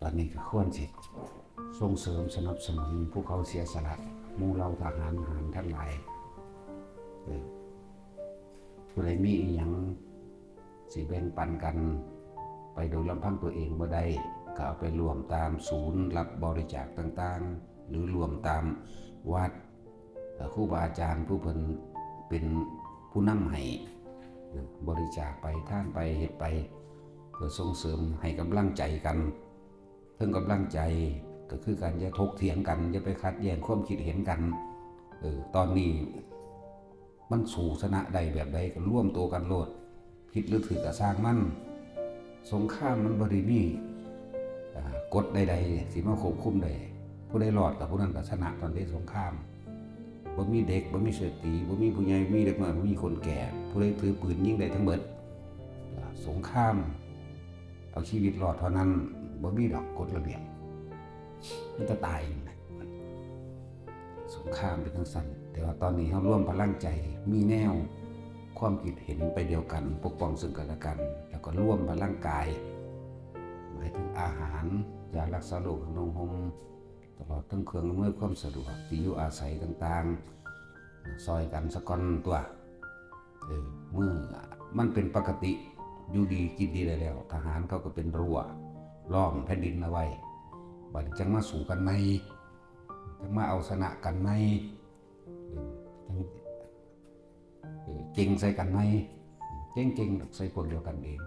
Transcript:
อนนี้ก็ควรสิส่งเสริมสนับสนุนผู้เขาเสียสละหมู่เหล่าทหารหารทั้งหลายผู้ใดมีอีหยังสิแบ่งปันกันไปโดยลำพังตัวเองบ่ได้ก็เอาไปรวมตามศูนย์รับบริจาคต่างๆหรือรวมตามวัดครูบาอาจารย์ผู้เพิ่นเป็นผู้นำให้บริจาคไปท่านไปเฮ็ดไปเพื่อส่งเสริมให้กำลังใจกันเพิ่งกำลังใจก็คือการอย่าถกเถียงกันอย่าไปขัดแย้งความคิดเห็นกันตอนนี้มันสู่ชนะใดแบบใดก็ร่วมตัวกันโลดผิดหรือถือก็สร้างมันสงครามมันบ่ได้มีกฎใดๆสิมาควบคุมได้ผู้ใดรอดกับผู้นั้นก็ชนะตอนที่สงครามบ่มีเด็กบ่มีสตรีบ่มีผู้ใหญ่มีเด็กน้อยบ่มีคนแก่ผู้ใดถือปืนยิงได้ทั้งหมดสงครามเอาชีวิตรอดเท่านั้นบ่มีดอกกฎระเบียบมันจะตายสงครามเป็นจังซั่นแต่ว่าตอนนี้เฮาร่วมพลังใจมีแนวความคิดเห็นไปเดียวกันปกป้องซึ่งกันและกันแล้วก็ร่วมพลังกายหมายถึงอาหารยารักษาโรคนมหงตลอดทั้งเครื่องอำนวยความสะดวกที่อยู่อาศัยต่างๆซอยกันสะก่อนตัวเมื่อมันเป็นปกติอยู่ดีกินดีได้แล้วทหารเขาก็เป็นรั้วล้อมแผ่นดินเอาไว้บัดนี้จังมาสู่กันในจังมาเอาชนะกันในเก่งใส่กันในเก่งๆใส่คนเดียวกันเอง